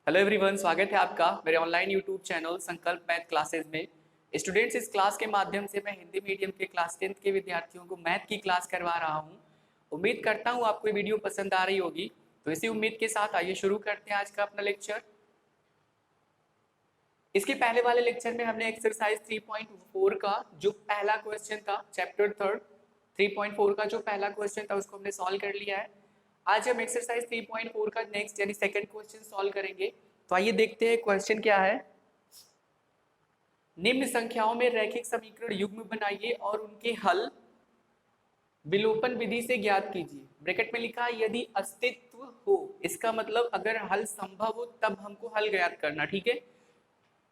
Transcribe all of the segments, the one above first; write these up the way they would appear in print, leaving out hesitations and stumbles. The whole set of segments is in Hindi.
हेलो एवरीवन, स्वागत है आपका मेरे ऑनलाइन यूट्यूब चैनल संकल्प मैथ क्लासेस में। स्टूडेंट्स, इस क्लास के माध्यम से मैं हिंदी मीडियम के क्लास 10th के विद्यार्थियों को मैथ की क्लास करवा रहा हूं। उम्मीद करता हूं आपको ये वीडियो पसंद आ रही होगी। तो इसी उम्मीद के साथ आइए शुरू करते हैं आज का अपना लेक्चर। इसके पहले वाले लेक्चर में हमने एक्सरसाइज 3.4 का जो पहला क्वेश्चन था, चैप्टर 3 3.4 का जो पहला क्वेश्चन था उसको हमने सॉल्व कर लिया है। आज हम एक्सरसाइज 3.4 का नेक्स्ट यानी सेकंड क्वेश्चन सॉल्व करेंगे। तो आइए देखते हैं क्वेश्चन क्या है। निम्न संख्याओं में रैखिक समीकरण युग्म बनाइए और उनके हल विलोपन विधि से ज्ञात कीजिए। ब्रैकेट में लिखा है यदि अस्तित्व हो, इसका मतलब अगर हल संभव हो तब हमको हल ज्ञात करना। ठीक है,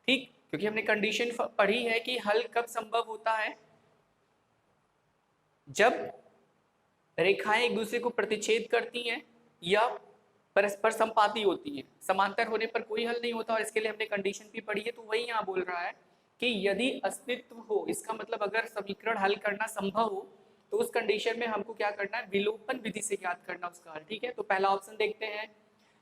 ठीक, क्योंकि हमने कंडीशन पढ़ी है कि हल कब संभव होता है, जब रेखाएं एक दूसरे को प्रतिच्छेद करती हैं या परस्पर संपाती होती हैं। समांतर होने पर कोई हल नहीं होता और इसके लिए हमने कंडीशन भी पढ़ी है। तो वही यहाँ बोल रहा है कि यदि अस्तित्व हो, इसका मतलब अगर समीकरण हल करना संभव हो तो उस कंडीशन में हमको क्या करना है, विलोपन विधि से ज्ञात करना उसका हल। ठीक है, तो पहला ऑप्शन देखते हैं।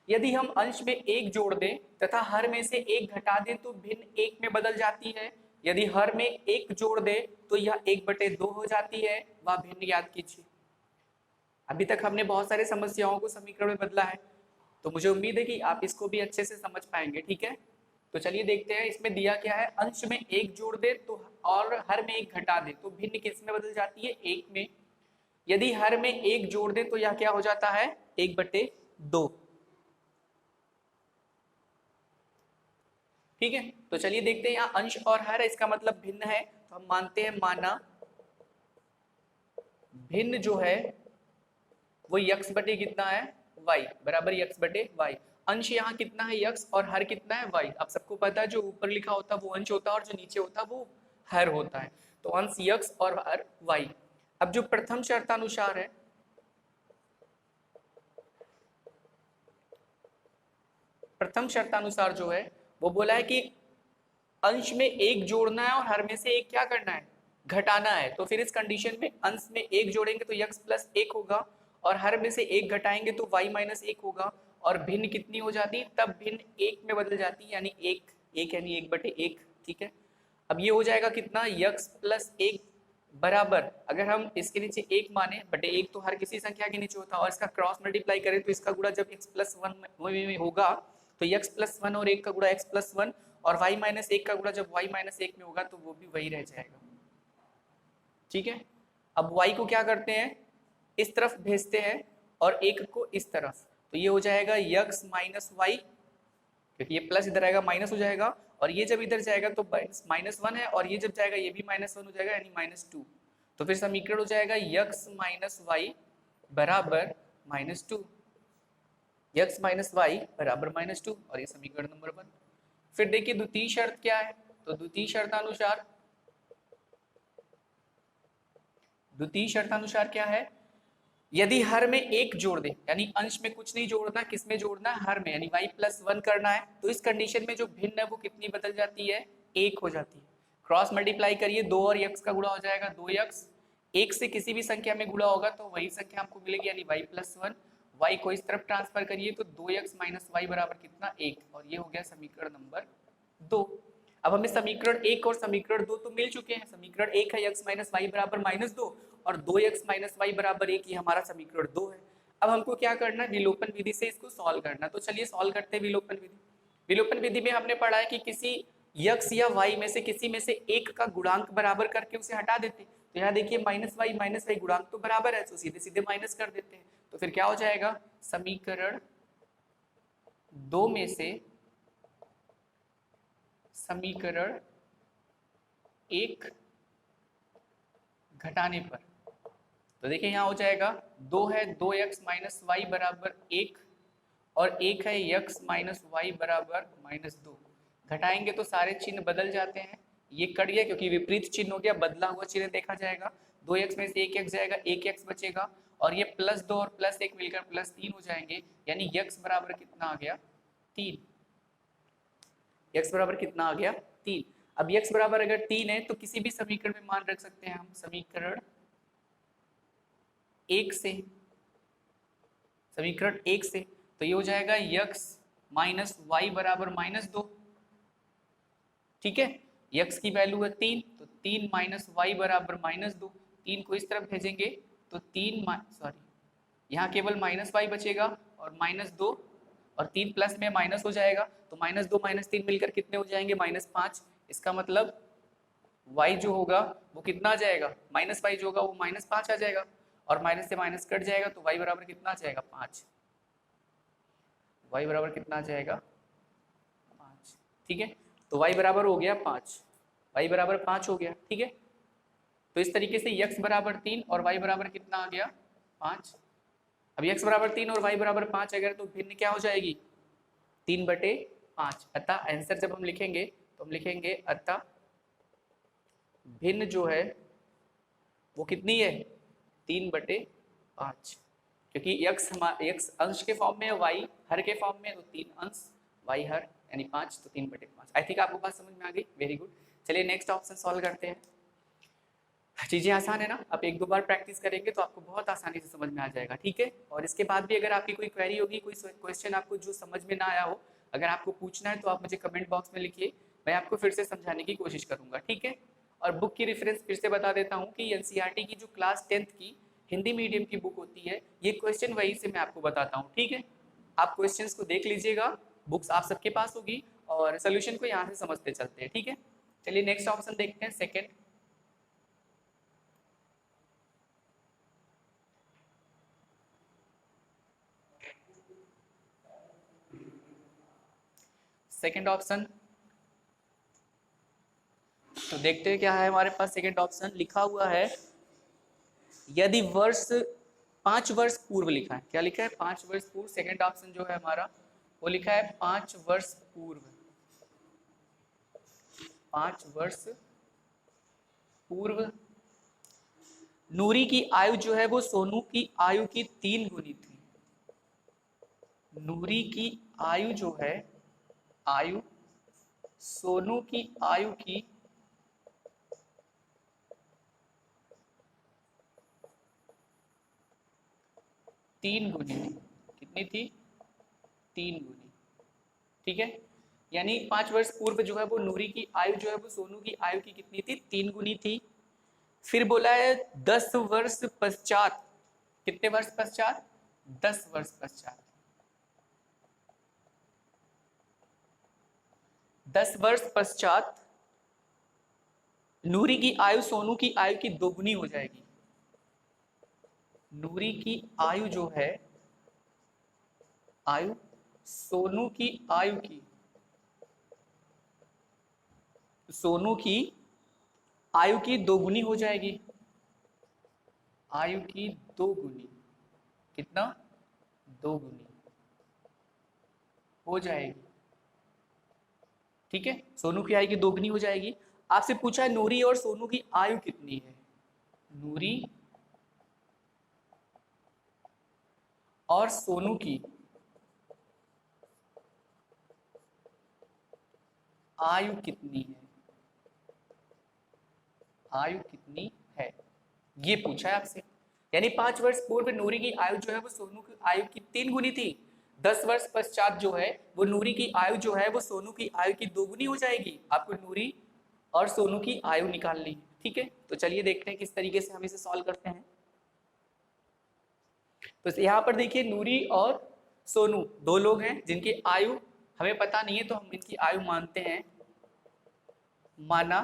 यदि हम अंश में एक जोड़ दें तथा हर में से एक घटा दें तो भिन्न एक में बदल जाती है। यदि हर में एक जोड़ दें तो यह 1/2 हो जाती है। वह भिन्न ज्ञात कीजिए। अभी तक हमने बहुत सारे समस्याओं को समीकरण में बदला है, तो मुझे उम्मीद है कि आप इसको भी अच्छे से समझ पाएंगे। ठीक है, तो चलिए देखते हैं इसमें दिया क्या है। अंश में एक जोड़ दे तो और हर में एक घटा दे तो भिन्न किस में बदल जाती है, एक में। यदि हर में एक जोड़ दे तो यह क्या हो जाता है, 1/2। ठीक है, तो चलिए देखते हैं। यहाँ अंश और हर है, इसका मतलब भिन्न है, तो हम मानते हैं माना भिन्न जो है वो यक्स बटे कितना है, वाई, बराबर यक्स बटे वाई। अंश यहाँ कितना है, यक्स, और हर कितना है, वाई। आप सबको पता है जो ऊपर लिखा होता है वो अंश होता है और जो नीचे होता है वो हर होता है। तो अंश यक्स और हर वाई। अब जो प्रथम शर्तानुसार है, प्रथम शर्तानुसार जो है वो बोला है कि अंश में एक जोड़ना है और हर में से एक क्या करना है, घटाना है। तो फिर इस कंडीशन में अंश में एक जोड़ेंगे तो यक्स प्लस एक होगा और हर में से एक घटाएंगे तो वाई माइनस एक होगा। और भिन्न कितनी हो जाती, तब भिन्न एक में बदल जाती, यानी एक, एक यानी 1/1। ठीक है, अब ये हो जाएगा कितना, यक्स प्लस एक बराबर, अगर हम इसके नीचे एक माने, बटे एक तो हर किसी संख्या के नीचे होता है, और इसका क्रॉस मल्टीप्लाई करें तो इसका गुणा जब x+1 में होगा तो x+1 और एक का गुणा x+1 और y-1 का गुणा जब y-1 में होगा तो वो भी वही रह जाएगा। ठीक है, अब y को क्या करते हैं, इस तरफ भेजते हैं और एक को इस तरफ, तो ये हो जाएगा x माइनस वाई, क्योंकि ये प्लस इधर आएगा माइनस हो जाएगा, और ये जब इधर जाएगा तो -1 है, और ये जब जाएगा ये भी -1 हो जाएगा, यानी -2। तो फिर समीकरण हो जाएगा x माइनस वाई बराबर -2, x माइनस वाई बराबर -2, और ये समीकरण नंबर 1। फिर देखिए द्वितीय शर्त क्या है, तो द्वितीय शर्तानुसार क्या है, यदि हर में एक जोड़ दे, यानी अंश में कुछ नहीं जोड़ना, किसमें जोड़ना है, हर में, यानी y+1 करना है, तो इस कंडीशन में जो भिन्न है वो कितनी बदल जाती है, एक हो जाती है। क्रॉस मल्टीप्लाई करिए, 2 और x का गुणा हो जाएगा 2x, एक से किसी भी संख्या में गुणा होगा तो वही संख्या हमको मिलेगी, यानी y+1। y को इस तरफ ट्रांसफर करिए तो 2x माइनस वाई बराबर कितना, 1, और ये हो गया समीकरण नंबर 2। अब हमें समीकरण 1 और समीकरण 2 तो मिल चुके हैं। समीकरण 1 है x माइनस वाई बराबर -2 और 2x माइनस वाई बराबर 1, ये हमारा समीकरण 2 है। अब हमको क्या करना है, विलोपन विधि से इसको सॉल्व करना। तो चलिए सॉल्व करते हैं विलोपन विधि। विलोपन विधि में हमने पढ़ा है कि किसी x या y में से किसी में से एक का गुणांक बराबर करके उसे हटा देते। तो यहाँ देखिए माइनस वाई गुणांक तो बराबर है, तो सीधे सीधे माइनस कर देते हैं। तो फिर क्या हो जाएगा, समीकरण 2 में से समीकरण 1 घटाने पर, तो देखिए यहाँ हो जाएगा 2 है 2x माइनस वाई बराबर 1 और 1 है x माइनस वाई बराबर -2। घटाएंगे तो सारे चिन्ह बदल जाते हैं, ये कट गया क्योंकि विपरीत चिन्ह हो गया, बदला हुआ चिन्ह देखा जाएगा। 2x में से 1x जाएगा, 1x बचेगा, और ये +2 और +1 मिलकर +3 हो जाएंगे, यानी x बराबर कितना आ गया, 3। x बराबर कितना आ गया, 3। अब x बराबर अगर 3 है तो किसी भी समीकरण में मान रख सकते हैं हम, समीकरण 1 से, तो ये हो जाएगा x माइनस वाई बराबर -2। ठीक है, x की वैल्यू है 3, तो 3 माइनस वाई बराबर -2। 3 को इस तरफ भेजेंगे तो 3 सॉरी यहाँ केवल माइनस वाई बचेगा और -2, और 3 प्लस में माइनस हो जाएगा, तो -2 -3 मिलकर कितने हो जाएंगे, -5। इसका मतलब y जो होगा वो कितना आ जाएगा, माइनस वाई जो होगा वो -5 आ जाएगा, और माइनस से माइनस कट जाएगा, तो y बराबर कितना आ जाएगा, 5। y बराबर कितना आ जाएगा, 5। ठीक है, तो y बराबर हो गया 5, y बराबर 5 हो गया। ठीक है, तो इस तरीके से x बराबर 3 और y बराबर कितना आ गया, 5। अब x बराबर 3 और y बराबर 5 अगर, तो भिन्न क्या हो जाएगी, 3/5। अतः आंसर जब हम लिखेंगे तो हम लिखेंगे अतः भिन्न जो है वो कितनी है, 3/5, क्योंकि x अंश के फॉर्म में है, y हर के फॉर्म में, तो 3 अंश y हर यानी 5, तो 3/5। आई थिंक आपको बात समझ में आ गई, वेरी गुड। चलिए नेक्स्ट ऑप्शन सॉल्व करते हैं। चीज़ें आसान है ना, आप 1-2 बार प्रैक्टिस करेंगे तो आपको बहुत आसानी से समझ में आ जाएगा। ठीक है, और इसके बाद भी अगर आपकी कोई क्वेरी होगी, कोई क्वेश्चन आपको जो समझ में ना आया हो, अगर आपको पूछना है तो आप मुझे कमेंट बॉक्स में लिखिए, मैं आपको फिर से समझाने की कोशिश करूँगा। ठीक है, और बुक की रेफरेंस फिर से बता देता हूँ कि एनसीईआरटी की जो क्लास 10th की हिंदी मीडियम की बुक होती है, ये क्वेश्चन वही से मैं आपको बताता हूँ। ठीक है, आप क्वेश्चंस को देख लीजिएगा, बुक्स आप सबके पास होगी, और सोल्यूशन को यहाँ से समझते चलते हैं। ठीक है, चलिए नेक्स्ट ऑप्शन देखते हैं, सेकेंड। सेकेंड ऑप्शन, तो देखते हैं क्या है हमारे पास। सेकेंड ऑप्शन लिखा हुआ है, यदि वर्ष 5 वर्ष पूर्व लिखा है, क्या लिखा है, 5 वर्ष पूर्व। सेकेंड ऑप्शन जो है हमारा वो लिखा है 5 वर्ष पूर्व, 5 वर्ष पूर्व नूरी की आयु जो है वो सोनू की आयु की 3 गुनी थी। नूरी की आयु जो है, आयु सोनू की आयु की 3 गुनी थी। कितनी थी, 3 गुनी। ठीक है, यानी 5 वर्ष पूर्व जो है वो नूरी की आयु जो है वो सोनू की आयु की कितनी थी, 3 गुनी थी। फिर बोला है 10 वर्ष पश्चात, कितने वर्ष पश्चात, 10 वर्ष पश्चात, 10 वर्ष पश्चात नूरी की आयु सोनू की आयु की 2 गुनी हो जाएगी। नूरी की आयु जो है, आयु सोनू की आयु की, सोनू की आयु की 2 गुनी हो जाएगी। आयु की 2 गुनी, कितना, 2 गुनी हो जाएगी। ठीक है, सोनू की आयु की 2 गुनी हो जाएगी। आपसे पूछा है नूरी और सोनू की आयु कितनी है, नूरी और सोनू की आयु कितनी है, आयु कितनी है, ये पूछा है आपसे। यानी 5 वर्ष पूर्व नूरी की आयु जो है वो सोनू की आयु की 3 गुनी थी। 10 वर्ष पश्चात जो है वो नूरी की आयु जो है वो सोनू की आयु की 2 गुनी हो जाएगी। आपको नूरी और सोनू की आयु निकालनी है। ठीक है, तो चलिए देखते हैं किस तरीके से हम इसे सॉल्व करते हैं। तो यहाँ पर देखिए, नूरी और सोनू 2 लोग हैं जिनकी आयु हमें पता नहीं है, तो हम इनकी आयु मानते हैं। माना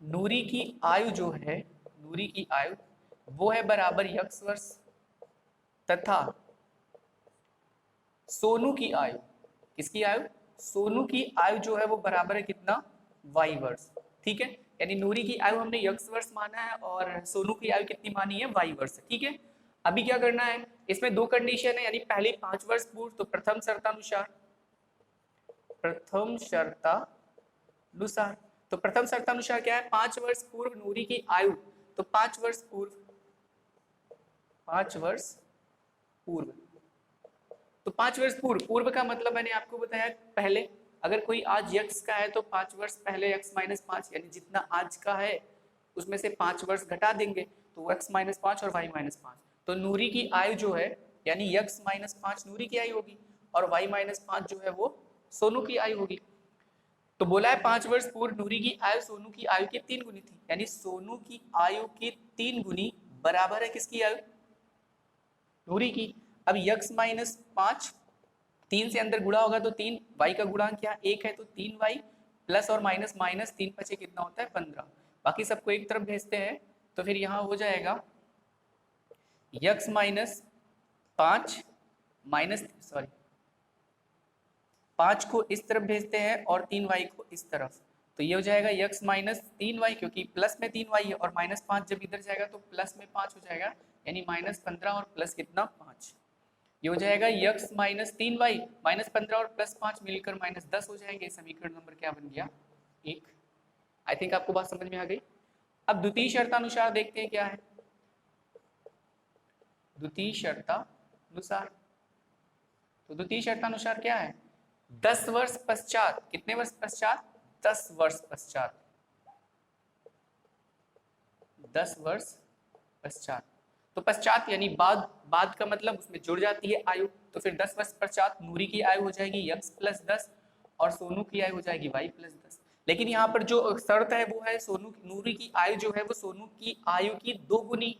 नूरी की आयु जो है, नूरी की आयु वो है बराबर x वर्ष, तथा सोनू की आयु, किसकी आयु, सोनू की आयु जो है वो बराबर है कितना, y वर्ष। ठीक है, यानी नूरी की आयु हमने x वर्ष माना है और सोनू की आयु कितनी मानी है, y वर्ष। ठीक है, अभी क्या करना है, इसमें 2 कंडीशन है, यानी पहली 5 वर्ष पूर्व, तो प्रथम शर्तानुसार, प्रथम शर्तानुसार, तो प्रथम शर्तानुसार क्या है, 5 वर्ष पूर्व नूरी की आयु, तो 5 वर्ष पूर्व, 5 वर्ष पूर्व, तो 5 वर्ष पूर्व, पूर्व का मतलब मैंने आपको बताया पहले, अगर कोई आज यक्स का है तो 5 वर्ष पहले x माइनस 5, यानी जितना आज का है उसमें से 5 वर्ष घटा देंगे, तो x माइनस 5 और y माइनस 5, तो नूरी की आयु जो है, यानी x माइनस 5 नूरी की आयु होगी, और y माइनस 5 जो है वो सोनू की आयु होगी। तो बोला है 5 वर्ष पूर्व नूरी की आयु सोनू की आयु के 3 गुनी थी, यानी सोनू की आयु के 3 गुनी बराबर है किसकी आयु? नूरी की। अब यक्स माइनस 5 3 से अंदर गुणा होगा तो 3, y का गुणांक क्या 1 है तो 3y प्लस और माइनस माइनस 3 बचे कितना होता है 15। बाकी सबको एक तरफ भेजते हैं तो फिर यहाँ हो जाएगा यक्स माइनस 5 माइनस सॉरी 5 को इस तरफ भेजते हैं और 3y को इस तरफ, तो ये हो जाएगा यक्स माइनस 3y, क्योंकि प्लस में 3y है और माइनस 5 जब इधर जाएगा तो प्लस में 5 हो जाएगा, यानी माइनस 15 और प्लस कितना 5। ये हो जाएगा यक्स माइनस 3y माइनस 15 और प्लस 5 मिलकर माइनस 10 हो जाएंगे। समीकरण नंबर क्या बन गया 1। आई थिंक आपको बात समझ में आ गई। अब द्वितीय शर्तानुसार देखते हैं क्या है। द्वितीय शर्तानुसार, तो द्वितीय शर्तानुसार क्या है 10 वर्ष पश्चात, कितने वर्ष पश्चात 10 वर्ष पश्चात, 10 वर्ष पश्चात, तो पश्चात यानी बाद का मतलब उसमें जुड़ जाती है आयु, तो फिर 10 वर्ष पश्चात नूरी की आयु हो जाएगी यक्स प्लस 10 और सोनू की आयु हो जाएगी वाई प्लस 10। लेकिन यहाँ पर जो शर्त है वो है नूरी की आयु जो है वो सोनू की आयु की 2 गुनी,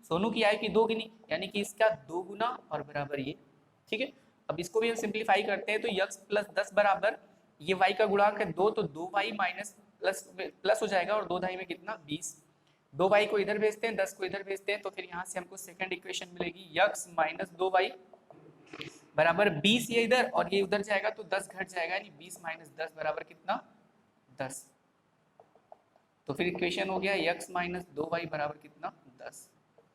सोनू की आयु की 2 गुनी, यानी कि इसका 2 गुना और बराबर ये। ठीक है, अब इसको भी हम सिंप्लीफाई करते हैं तो यक्स प्लस 10 बराबर ये y का गुणांक है 2, तो 2y माइनस प्लस हो जाएगा और 2 दाई में कितना 20, 2y को इधर भेजते हैं 10 को इधर भेजते हैं, तो फिर यहाँ से हमको सेकंड इक्वेशन मिलेगी यक्स माइनस 2y बराबर 20, ये इधर और ये उधर जाएगा तो 10 घट जाएगा, यानी 20 माइनस 10 बराबर कितना 10। तो फिर इक्वेशन हो गया यक्स माइनस 2y बराबर कितना 10।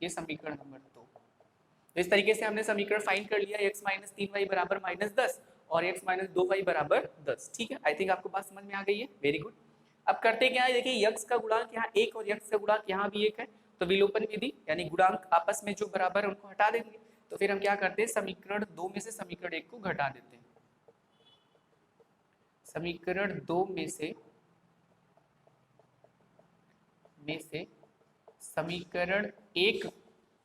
ये समीकरण नंबर 2। तो इस तरीके से हमने समीकरण फाइंड कर लिया x माइनस 3y बराबर माइनस 10 और x माइनस 2y बराबर 10। ठीक है, आई थिंक आपको बात समझ में आ गई है, वेरी गुड। अब करते क्या है, देखिए यक्स का गुणांक यहाँ 1 और यक्स का गुणांक यहाँ भी 1 है, तो विलोपन विधि यानी गुणांक आपस में जो बराबर है उनको हटा देंगे। तो फिर हम क्या करते हैं समीकरण 2 में से समीकरण 1 को घटा देते हैं। समीकरण 2 में से समीकरण 1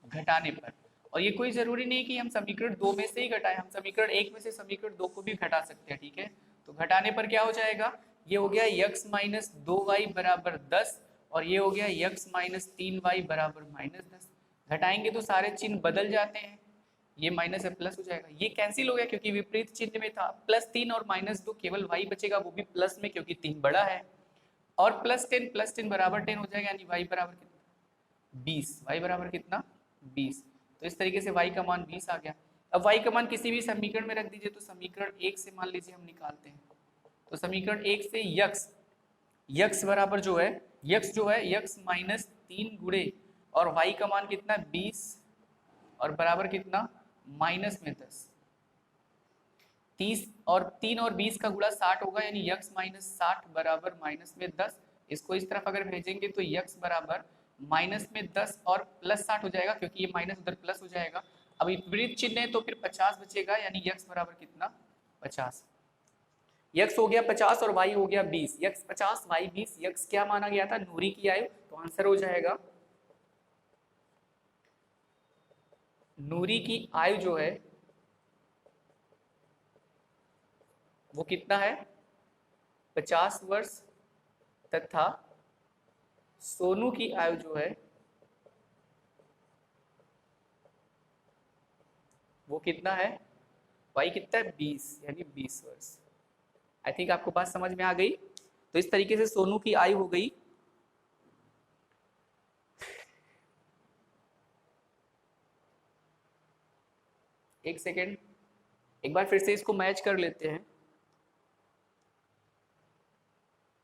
घटाने पर, और ये कोई जरूरी नहीं कि हम समीकरण 2 में से ही घटाएं, हम समीकरण 1 में से समीकरण 2 को भी घटा सकते हैं। ठीक है, तो घटाने पर क्या हो जाएगा, ये हो गया यक्स माइनस 2y बराबर 10 और ये हो गया यक्स माइनस 3y बराबर माइनस 10। घटाएंगे तो सारे चिन्ह बदल जाते हैं, ये माइनस है प्लस हो जाएगा, ये कैंसिल हो गया क्योंकि विपरीत चिन्ह में था, प्लस 3 और माइनस 2 केवल y बचेगा, वो भी प्लस में क्योंकि 3 बड़ा है, और प्लस 10 बराबर 10 हो जाएगा, यानी y बराबर कितना 20, y बराबर कितना 20। तो इस तरीके से y का मान 20 आ गया। अब y का मान किसी भी समीकरण में रख दीजिए, तो समीकरण 1 से मान लीजिए हम निकालते हैं, तो समीकरण 1 से यक्स बराबर जो है यक्स माइनस 3 गुणे और y का मान कितना 20 और बराबर कितना माइनस में 10, 30 और 3 और 20 का गुणा 60 होगा, यानी यक्स माइनस 60 बराबर माइनस में 10। इसको इस तरफ अगर भेजेंगे तो यक्स बराबर माइनस में 10 और प्लस 60 हो जाएगा, क्योंकि ये माइनस उधर प्लस हो जाएगा। अब विपरीत चिन्ह है तो फिर 50 बचेगा, यानी यक्स बराबर कितना 50। यक्स हो गया 50 और वाई हो गया 20, यक्स 50 वाई 20, यक्स क्या माना गया था नूरी की आयु, तो आंसर हो जाएगा नूरी की आयु जो है वो कितना है 50 वर्ष, तथा सोनू की आयु जो है वो कितना है वाई कितना है 20, यानी 20 वर्ष। आई थिंक आपको बात समझ में आ गई। तो इस तरीके से सोनू की आयु हो गई एक सेकेंड, एक बार फिर से इसको मैच कर लेते हैं।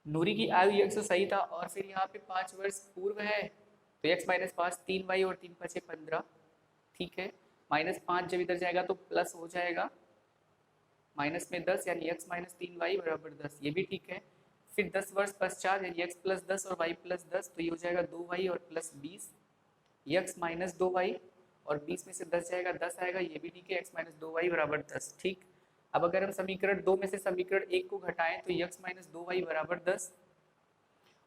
नूरी की आयु यक्स से सही था और फिर यहाँ पे 5 वर्ष पूर्व है, तो यक्स माइनस 5 3y और 3 5 15, ठीक है, माइनस 5 जब इधर जाएगा तो प्लस हो जाएगा माइनस में 10, यानी यक्स माइनस 3y बराबर 10, ये भी ठीक है। फिर 10 वर्ष पश्चात यानी यक्स प्लस 10 और y प्लस 10, तो ये हो जाएगा 2y और प्लस 20, यक्स माइनस 2y और 20 में से 10 जाएगा 10 आएगा, ये भी ठीक है, x माइनस 2y बराबर 10। ठीक, अब अगर हम समीकरण 2 में से समीकरण 1 को घटाएं तो यक्स माइनस 2y बराबर 10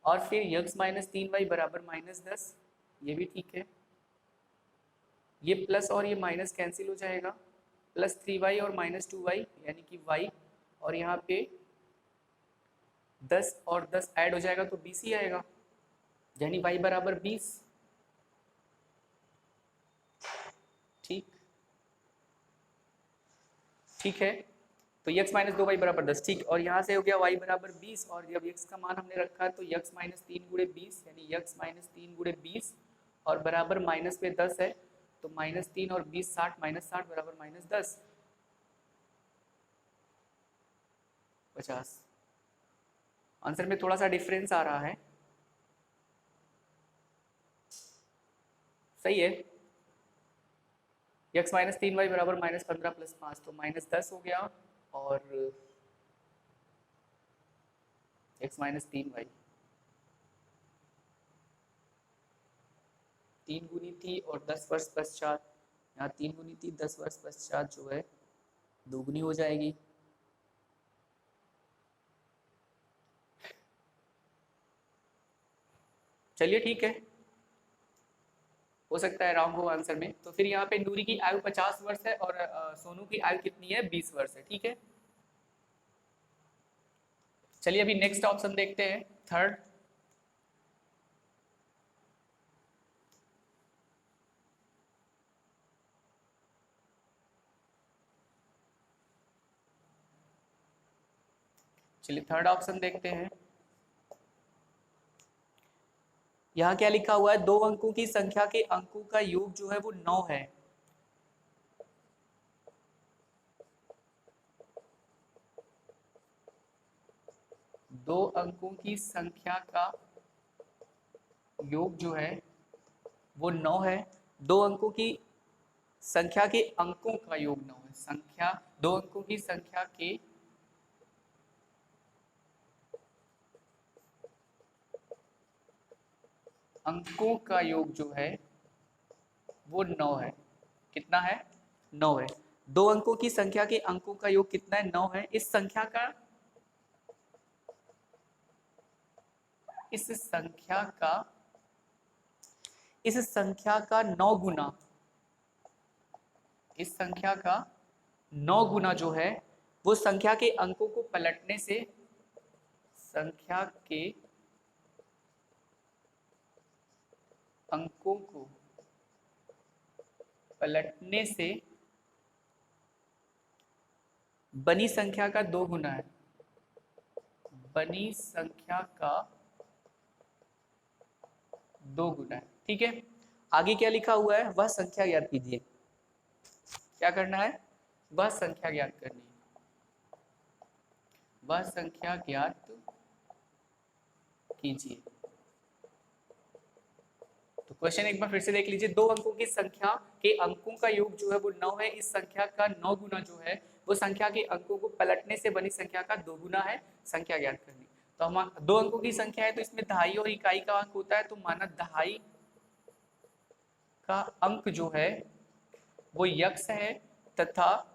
और फिर यक्स माइनस 3y बराबर माइनस 10, ये भी ठीक है। ये प्लस और ये माइनस कैंसिल हो जाएगा, प्लस 3y और माइनस 2y यानी कि y, और यहाँ पे 10 और 10 ऐड हो जाएगा तो 20 ही आएगा, यानी y बराबर 20। ठीक ठीक है, तो x माइनस 2y बराबर 10। ठीक, और यहाँ से हो गया y बराबर 20, और जब x का मान हमने रखा है तो x माइनस 3 गुणे 20 यानी x माइनस 3 गुणे 20 और बराबर माइनस पे 10 है, तो माइनस 3 और 20 60, माइनस 60 बराबर माइनस 10 50। आंसर में थोड़ा सा डिफरेंस आ रहा है, सही है। x माइनस 3y बराबर माइनस 15 प्लस 5 तो माइनस 10 हो गया, और x माइनस 3y 3 गुनी थी और 10 वर्ष पश्चात, यहाँ 3 गुनी थी 10 वर्ष पश्चात जो है दोगुनी हो जाएगी। चलिए ठीक है, हो सकता है रॉन्ग हो आंसर में। तो फिर यहाँ पे नूरी की आयु 50 वर्ष है और सोनू की आयु कितनी है, 20 वर्ष है। ठीक है, चलिए अभी नेक्स्ट ऑप्शन देखते हैं, थर्ड। चलिए थर्ड ऑप्शन देखते हैं। यहाँ क्या लिखा हुआ है, 2 अंकों की संख्या के अंकों का योग जो है वो 9 है। दो अंकों की संख्या का योग जो है वो 9 है। 2 अंकों की संख्या के अंकों का योग 9 है। संख्या, 2 अंकों की संख्या के अंकों का योग जो है वो 9 है। कितना है, 9 है। 2 अंकों की संख्या के अंकों का योग कितना है, 9 है। इस संख्या का 9 गुना, इस संख्या का 9 गुना जो है वो संख्या के अंकों को पलटने से, संख्या के अंकों को पलटने से बनी संख्या का 2 गुना है। बनी संख्या का 2 गुना है। ठीक है, आगे क्या लिखा हुआ है, वह संख्या ज्ञात कीजिए। क्या करना है, वह संख्या ज्ञात करनी है। वह संख्या ज्ञात कीजिए। तो क्वेश्चन एक बार फिर से देख लीजिए, 2 अंकों की संख्या के अंकों का योग जो है वो 9 है। इस संख्या का 9 गुना जो है वो संख्या के अंकों को पलटने से बनी संख्या का 2 गुना है। संख्या ज्ञात करनी। तो हम 2 अंकों की संख्या है तो इसमें दहाई और इकाई का अंक होता है, तो माना दहाई का अंक जो है वो यक्स है तथा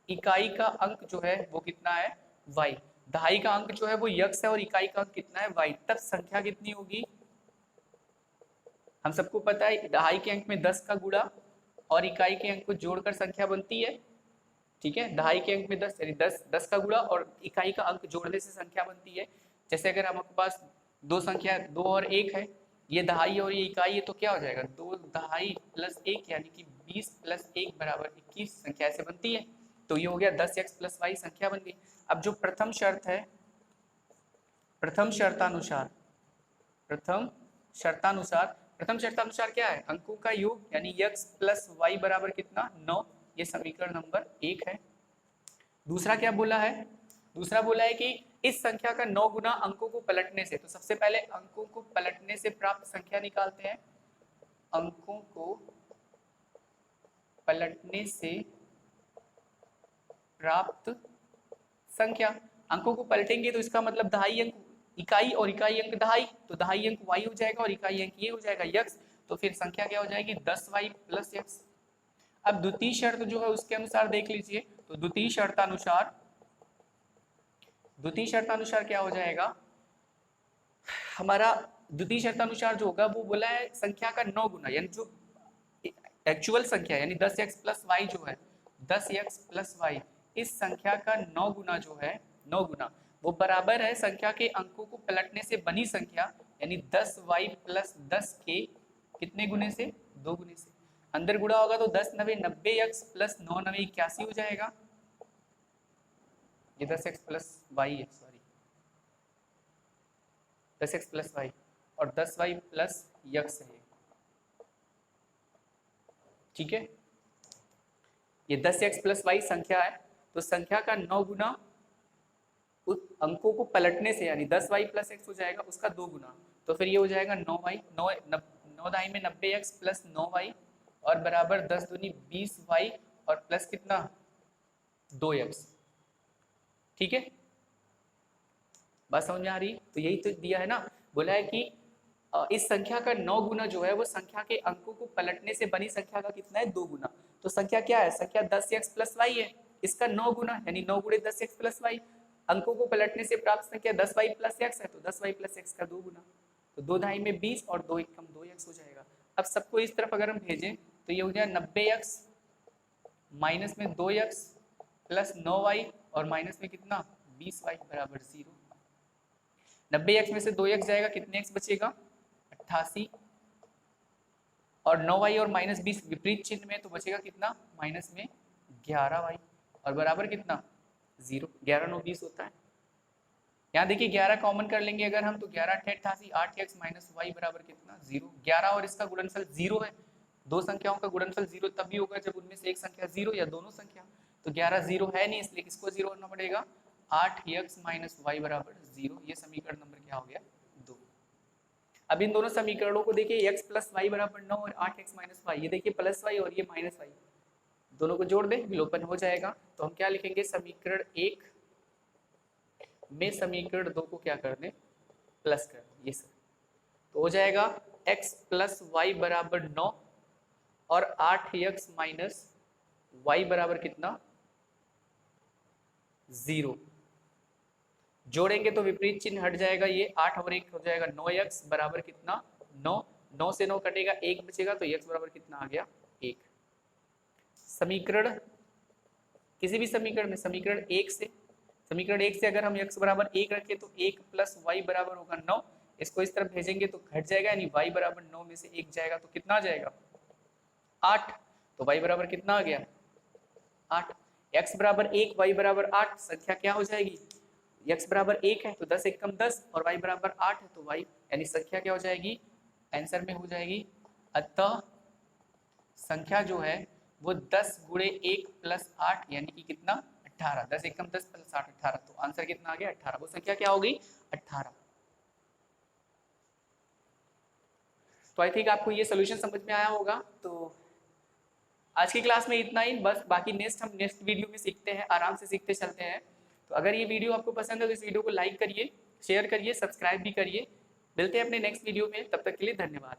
इकाई का अंक जो है वो कितना है, y। दहाई का अंक जो है वो यक्स है और इकाई का अंक कितना है, y। तब संख्या कितनी होगी, हम सबको पता है दहाई के अंक में 10 का गुणा और इकाई के अंक को जोड़कर संख्या बनती है। ठीक है, दहाई के अंक में 10 यानी 10 का गुणा और इकाई का अंक जोड़ने से संख्या बनती है। जैसे अगर हमारे पास दो संख्या 2 और 1 है, ये दहाई और ये इकाई है, तो क्या हो जाएगा, 2 दहाई प्लस 1 यानी कि 20 प्लस 1 बराबर 21 संख्या ऐसे बनती है। तो ये हो गया 10x प्लस वाई संख्या बन गई। अब जो प्रथम शर्त है, प्रथम शर्तानुसार, प्रथम शर्तानुसार क्या है, अंकों का योग यानी x प्लस वाई बराबर कितना, 9। ये समीकरण नंबर 1 है। दूसरा क्या बोला है, दूसरा बोला है कि इस संख्या का 9 गुना अंकों को पलटने से। तो सबसे पहले अंकों को पलटने से प्राप्त संख्या निकालते हैं। अंकों को पलटने से प्राप्त संख्या, अंकों को पलटेंगे तो इसका मतलब दहाई अंक इकाई और इकाई अंक दहाई, तो दहाई अंक y हो जाएगा और इकाई अंक ये हो जाएगा x। तो फिर संख्या क्या हो जाएगी, 10y प्लस x। अब द्वितीय शर्त जो है उसके अनुसार देख लीजिए, तो द्वितीय शर्तानुसार क्या हो जाएगा हमारा, द्वितीय शर्तानुसार जो होगा वो बोला है संख्या का 9 गुना, यानी जो एक्चुअल संख्या यानी 10x प्लस वाई जो है 10x प्लस वाई इस संख्या का 9 गुना जो है 9 गुना वो बराबर है संख्या के अंकों को पलटने से बनी संख्या यानी 10y प्लस 10 के कितने गुने से 2 गुने से। अंदर गुणा होगा तो 10 नवे 90x प्लस 9 नवे 81 हो जाएगा। ये 10x प्लस वाई है, सॉरी 10x प्लस वाई और 10y प्लस यक्स है, ठीक है। ये 10x प्लस वाई संख्या है तो संख्या का 9 गुना उस अंकों को पलटने से यानी 10y प्लस एक्स हो जाएगा उसका 2 गुना, तो फिर ये हो जाएगा 9y 9 दाई में 90x प्लस 9y और बराबर 10 दूनी 20y और प्लस कितना 2x, ठीक है। बात समझ में आ रही? तो यही तो दिया है ना, बोला है कि इस संख्या का 9 गुना जो है वो संख्या के अंकों को पलटने से बनी संख्या का कितना है 2 गुना। तो संख्या क्या है? संख्या 10x प्लस वाई है, इसका 9 गुना यानी 9 गुणे 10x प्लस वाई। अंकों को पलटने से प्राप्त संख्या 10y प्लस एक्स है तो 10y प्लस एक्स का 2 गुना, तो 2 ढाई में 20 और 2 एकम 2x हो जाएगा। अब सबको इस तरफ अगर हम भेजें तो ये हो जाए 90x माइनस में 2x प्लस 9y और माइनस में कितना 20y बराबर 0। 90x में से 2x जाएगा, कितने x बचेगा 88 और 9y और माइनस 20 विपरीत चिन्ह में तो बचेगा कितना माइनस में 11y और बराबर कितना 0। 11 9 20 होता है। यहाँ देखिए 11 कॉमन कर लेंगे अगर हम तो 11 88 8x माइनस वाई बराबर कितना 0। 11 और इसका गुणनफल 0 है, दो संख्याओं का गुणनफल 0 तभी होगा जब उनमें से एक संख्या 0 या दोनों संख्या, तो 11 0 है नहीं इसलिए किसको 0 होना पड़ेगा 8x माइनस वाई बराबर 0। ये समीकरण नंबर क्या हो गया 2। अब इन दोनों समीकरणों को देखिए x प्लस वाई बराबर 9 और 8x माइनस वाई, ये देखिए प्लस वाई और ये माइनस वाई, दोनों को जोड़ दें विलोपन हो जाएगा। तो हम क्या लिखेंगे समीकरण 1 में समीकरण 2 को क्या कर दें प्लस कर दें, ये सर तो हो जाएगा x प्लस वाई बराबर 9 और 8x माइनस वाई बराबर कितना 0। जोड़ेंगे तो विपरीत चिन्ह हट जाएगा, ये 8 और 1 हो जाएगा 9x बराबर कितना 9, 9 से 9 कटेगा 1 बचेगा तो x बराबर कितना आ गया 1। समीकरण किसी भी समीकरण में समीकरण 1 से अगर हम x बराबर 1 रखें तो 1 प्लस वाई बराबर होगा 9, इसको इस तरफ भेजेंगे तो घट जाएगा यानी y बराबर 9 में से 1 जाएगा तो कितना आ जाएगा 8, तो y बराबर कितना आ गया 8। x बराबर 1 y बराबर 8, संख्या क्या हो जाएगी x बराबर 1 है तो 10 एकम 10 और y बराबर 8 है तो y यानी संख्या क्या हो जाएगी आंसर में हो जाएगी, अतः संख्या जो है वो 10 गुणे 1 प्लस 8 यानी कि कितना 18, 10 एकम 10 प्लस 8 18, तो आंसर कितना आ गया 18। वो संख्या क्या हो गई 18। तो आई थिंक आपको ये सोल्यूशन समझ में आया होगा। तो आज की क्लास में इतना ही बस, बाकी हम नेक्स्ट वीडियो में सीखते हैं, आराम से सीखते चलते हैं। तो अगर ये वीडियो आपको पसंद है तो इस वीडियो को लाइक करिए, शेयर करिए, सब्सक्राइब भी करिए। मिलते हैं अपने नेक्स्ट वीडियो में, तब तक के लिए धन्यवाद।